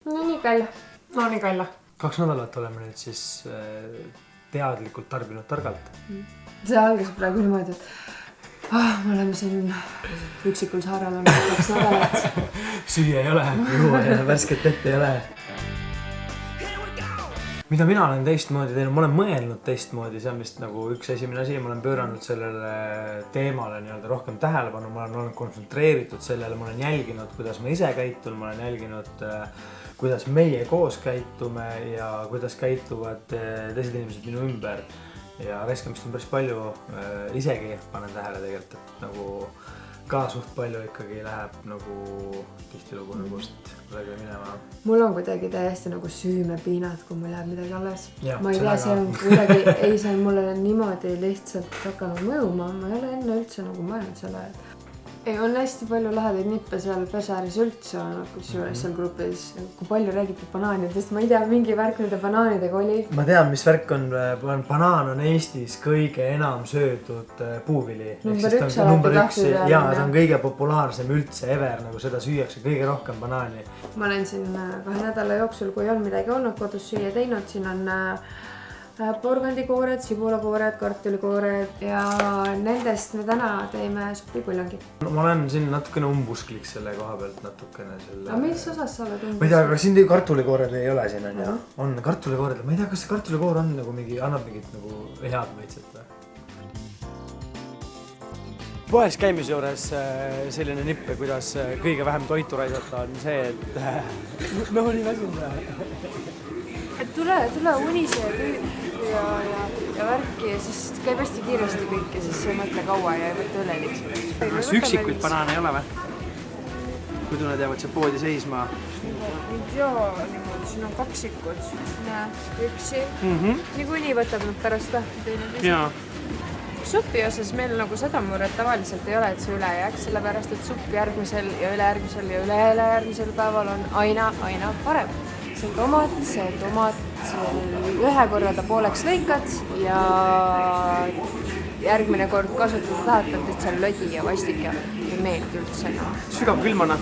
No nii kalla. No nii kalla. 2 nädalat oleme nüüd siis teadlikult tarbinud targalt. See algas praegu niimoodi, et me oleme siin üksikul saarel olnud 2 nädalat. Süüa ei ole, juua ja värsket vett ei ole. Mida mina olen teistmoodi teinud, ma olen mõelnud teistmoodi, see on vist nagu üks esimene asi, ma olen pööranud sellele teemale nii-öelda rohkem tähelepanu, ma olen kontsentreeritud sellele, ma olen jälginud, kuidas ma ise käitun, ma olen jälginud, kuidas meie koos käitume ja kuidas käituvad teised inimesed minu ümber. Ja raiskamist on päris palju, isegi panen tähele tegelikult, et nagu ka suht palju ikkagi läheb nagu tihtilugu nagu kuidagi minema. Mul on kuidagi täiesti nagu süümepiinad, kui mul jääb midagi alles. Ja, ma ei tea, see on kuidagi, ei see on mulle niimoodi lihtsalt hakanud mõjuma. Ma ei ole enne üldse nagu mõelnud selle, et ei, on hästi palju lahedaid nippe seal Pesaaris üldse on, kusjuures seal grupis, kui palju räägiti banaanidest, ma ei tea, mingi värk nende banaanidega oli. Ma tean, mis värk on, banaan on Eestis kõige enam söödud puuvili. Number 1 ja see on kõige populaarsem üldse ever, nagu seda süüakse kõige rohkem banaani. Ma olen siin 2 nädala jooksul, kui on midagi olnud kodus süüa teinud, siin on porgandikoored, sibulakoored, kartulikoored ja nendest me täna teeme supipuljongi. Ma olen siin natukene umbusklik selle koha pealt natukene selle... Aga mis osas sa oled umbusklik? Ma ei tea, aga siin kartulikoored ei ole siin on ja on kartulikoored. Ma ei tea, kas see kartulikoor on nagu mingi, annab mingit nagu head maitset või? Poes käimise juures selline nippe, kuidas kõige vähem toitu raisata on see, et no oli väsinud. Tule unise ja värki ja siis käib hästi kiiresti kõik ja siis ei mõtle kaua ja ei võtta üle liiks. Kas üksikuid banaane ei ole või? Muidu nad jäävad see poodi seisma. Joo, niimoodi, siin on kaksikud. Näe, üksi. Niikuinii võtab nad pärast tahti teine teise. Suppi osas meil nagu seda muret tavaliselt ei ole, et see üle jääks, sellepärast et supp järgmisel ja ülejärgmisel ja ülejärgmisel päeval on aina parem. See tomat, ühe korra ta pooleks lõikad ja järgmine kord kasutada tahetad, et seal lödi ja vastik ja ei meeldi üldse. Sügav külmana.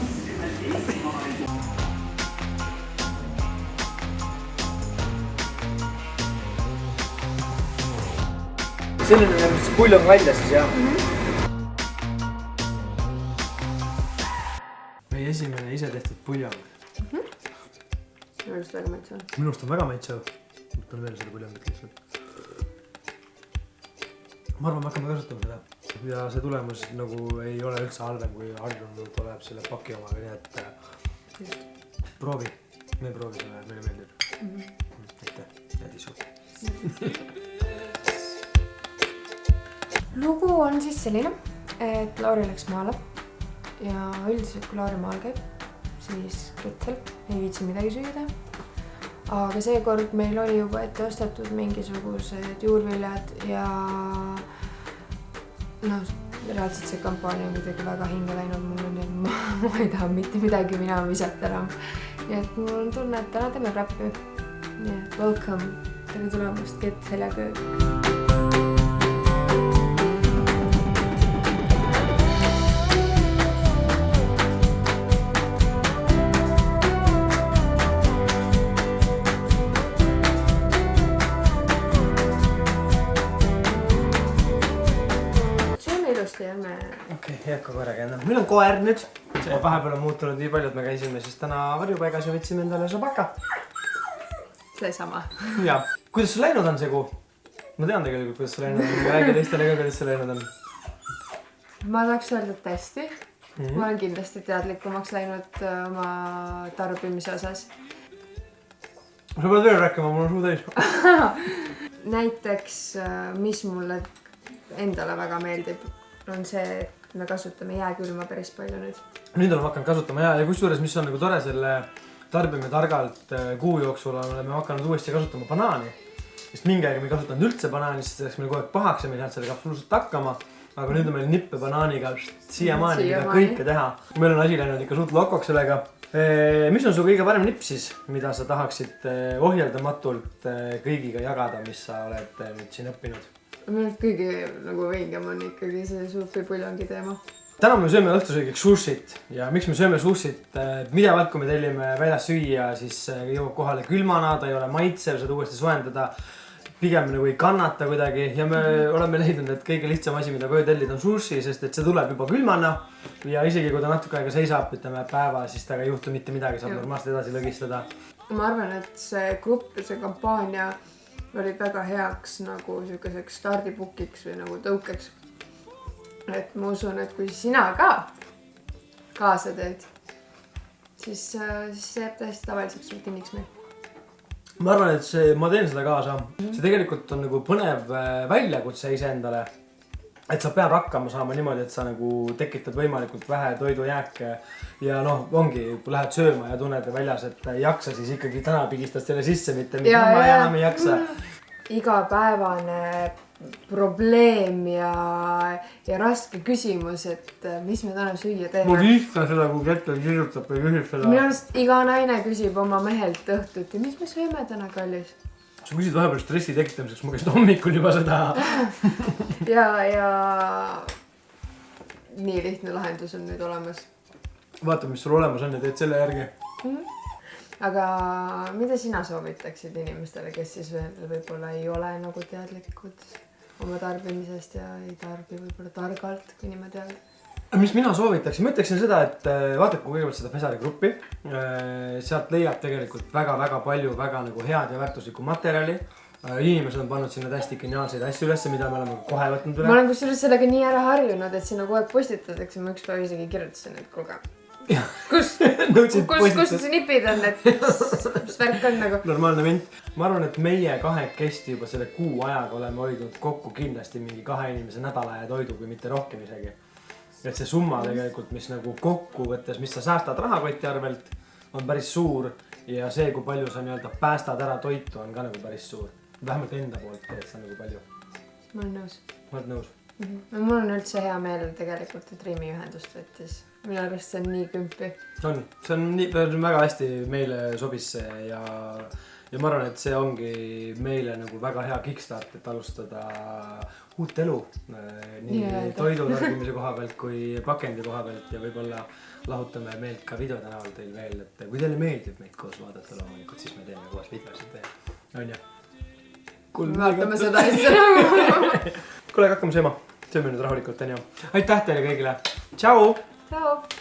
Selline nagu see pull on välja siis, jah? Meie esimene ise tehtud puljong. Minust väga maitsev. Minust on väga maitsev. Mõtlen veel selle puljongit lihtsalt. Ma arvan, me hakkame kasutama seda. Ja see tulemus nagu ei ole üldse halvem, kui harjunud oleb selle paki omaga, nii et proovi. Me proovi selle, meile meeldib. Aitäh, ja tisu. Lugu on siis selline, et Lauri läks maale ja üldiselt kui Lauri maal käib, siis kettel ei viitsi midagi süüda. Aga seekord meil oli juba ette ostetud mingisugused juurviljad ja reaalselt see kampaania on kuidagi väga hinge läinud mulle, nii et ma ei taha mitte midagi mina visata enam. Nii et mul on tunne, et täna teeme räppi. Nii et welcome, tere tulemast Kettel ja Köök. Okei, jäkka korraga enne. Meil on koer nüüd. Vahepeal on muutunud nii palju, et me käisime siis täna varjupaigas ja võtsime endale sobaka. See sama. Ja, kuidas sul läinud on see kuu? Ma tean tegelikult, kuidas sul läinud on. Räägi teistele ka, kuidas sul läinud on. Ma tahaks öelda, et hästi. Ma olen kindlasti teadlikumaks läinud oma tarbimise osas. Sa pead veel rääkima, mul on suu täis. Näiteks, mis mulle endale väga meeldib, on see, et me kasutame jääkülma päris palju nüüd. Nüüd oleme hakanud kasutama ja kusjuures, mis on nagu tore selle tarbime targalt kuu jooksul oleme hakanud uuesti kasutama banaani. Sest mingi aeg me ei kasutanud üldse banaani, sest selleks meil kogu aeg pahaks ja me ei saanud sellega absoluutselt hakkama. Aga nüüd on meil nippe banaaniga siiamaani, mida kõike teha. Meil on asi läinud ikka suht lokoks sellega. Mis on su kõige parem nipp siis, mida sa tahaksid ohjeldamatult kõigiga jagada, mis sa oled nüüd siin õppinud? Minu kõige nagu vingem on ikkagi see supipuljongi teema. täna me sööme õhtusöögiks sushit ja miks me sööme sushit, midevalt kui me tellime väljas süüa, siis jõuab kohale külmana, ta ei ole maitsev, saad uuesti soojendada. Pigem nagu ei kannata kuidagi ja me oleme leidnud, et kõige lihtsam asi, mida koju tellida on sushi, sest et see tuleb juba külmana. Ja isegi kui ta natuke aega seisab, ütleme päeva, siis ta ei juhtu mitte midagi, saab normaalselt edasi lõgistada. Ma arvan, et see grupp ja see kampaania olid väga heaks nagu selliseks stardipukiks või nagu tõukeks. Et ma usun, et kui sina ka kaasa teed, siis see jääb täiesti tavaliseks rutiiniks meil. Ma arvan, et ma teen seda kaasa. See tegelikult on nagu põnev väljakutse iseendale. Et sa pead hakkama saama niimoodi, et sa nagu tekitad võimalikult vähe toidujääke. Ja noh, ongi, kui lähed sööma ja tunned väljas, et ei jaksa, siis ikkagi täna pigistad selle sisse, mitte ma enam ei jaksa. Igapäevane probleem ja raske küsimus, et mis me täna süüa teeme. Ma vihkan seda, kui Ketel kirjutab või küsib seda. Minu arust iga naine küsib oma mehelt õhtuti, mis me sööme täna, kallis? Sa küsid vahepeal stressi tekitamiseks, ma käisin hommikul juba seda. ja nii lihtne lahendus on nüüd olemas. Vaata, mis sul olemas on ja teed selle järgi. Aga mida sina soovitaksid inimestele, kes siis veel võib-olla ei ole nagu teadlikud oma tarbimisest ja ei tarbi võib-olla targalt, kui niimoodi öelda? Mis mina soovitaksin? Ma ütleksin seda, et vaadake kõigepealt seda Fesari gruppi. Sealt leiab tegelikult väga palju väga nagu head ja väärtuslikku materjali. Inimesed on pannud sinna täiesti geniaalseid asju ülesse, mida me oleme kohe võtnud üle. Ma olen kusjuures sellega nii ära harjunud, et sinna kohe postitatakse. Ma üks päev isegi kirjutasin, et kuulge. Kus see nipid on, et mis värk on nagu? Normaalne mint. Ma arvan, et meie kahekesti juba selle kuu ajaga oleme hoidnud kokku kindlasti mingi 2 inimese nädala ja toidu, kui mitte rohkem isegi. Et see summa tegelikult, mis nagu kokku võttes, mis sa säästad rahakoti arvelt, on päris suur. Ja see, kui palju sa nii-öelda päästad ära toitu, on ka nagu päris suur. Vähemalt enda poolt teed sa nagu palju. Ma olen nõus. Ma olen nõus. Mul on üldse hea meel tegelikult, et Rimi ühendust võttis. Minu arvast see on nii kümpi. On. See on väga hästi meile sobis see ja ma arvan, et see ongi meile nagu väga hea kickstart, et alustada uut elu. Nii toidu tarbimise koha pealt kui pakendi koha pealt ja võib-olla lahutame meelt ka videode näol teil veel, et kui teile meeldib meid koos vaadata loomulikult, siis me teeme koos videosid veel. On ja? Vaatame seda asja nagu. Kuule, hakkame sööma. Sööme nüüd rahulikult, on ju. Aitäh teile kõigile. Tšau! Tšau!